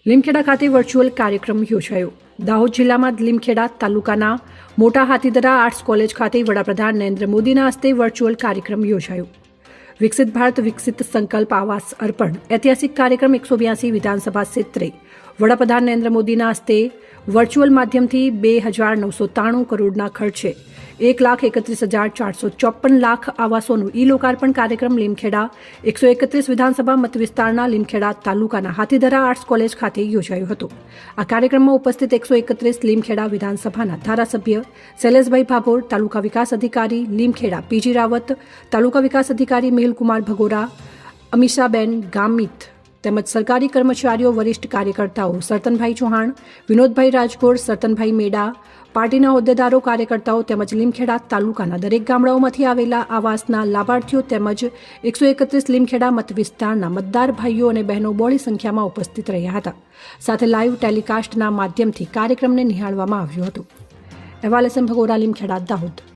લીમખેડા ખાતે વર્ચ્યુઅલ કાર્યક્રમ યોજાયો. દાહોદ જિલ્લામાં લીમખેડા તાલુકાના મોટા હાથીદરા આર્ટ્સ કોલેજ ખાતે વડાપ્રધાન નરેન્દ્ર મોદીના હસ્તે વર્ચ્યુઅલ કાર્યક્રમ યોજાયો. વિકસિત ભારત વિકસિત સંકલ્પ આવાસ અર્પણ ઐતિહાસિક કાર્યક્રમ 182 વિધાનસભા ક્ષેત્રે વડાપ્રધાન નરેન્દ્ર મોદીના હસ્તે વર્ચ્યુઅલ માધ્યમથી 2,993 કરોડના ખર્ચે 1,31,454 લાખ આવાસોનું ઈ લોકાર્પણ કાર્યક્રમ લીમખેડા 131 વિધાનસભા મત વિસ્તારના લીમખેડા તાલુકાના હાથીદરા આર્ટ્સ કોલેજ ખાતે યોજાયો હતો. આ કાર્યક્રમમાં ઉપસ્થિત 131 લીમખેડા વિધાનસભાના ધારાસભ્ય શૈલેષભાઈ ભાભોર, તાલુકા વિકાસ અધિકારી લીમખેડા પીજી રાવત, તાલુકા વિકાસ અધિકારી મેહુલકુમાર ભગોરા, અમીષાબેન ગામિત તેમજ સરકારી કર્મચારીઓ, વરિષ્ઠ કાર્યકર્તાઓ સરતનભાઈ ચૌહાણ, વિનોદભાઈ રાજગોર, સરતનભાઈ મેડા, પાર્ટીના હોદ્દેદારો, કાર્યકર્તાઓ તેમજ લીમખેડા તાલુકાના દરેક ગામડાઓમાંથી આવેલા આવાસના લાભાર્થીઓ તેમજ 131 લીમખેડા મત વિસ્તારના મતદાર ભાઈઓ અને બહેનો બહોળી સંખ્યામાં ઉપસ્થિત રહ્યા હતા. સાથે લાઈવ ટેલિકાસ્ટના માધ્યમથી કાર્યક્રમને નિહાળવામાં આવ્યો હતો. અહેવાલ એસએમ ભગોરા, લીમખેડા, દાહોદ.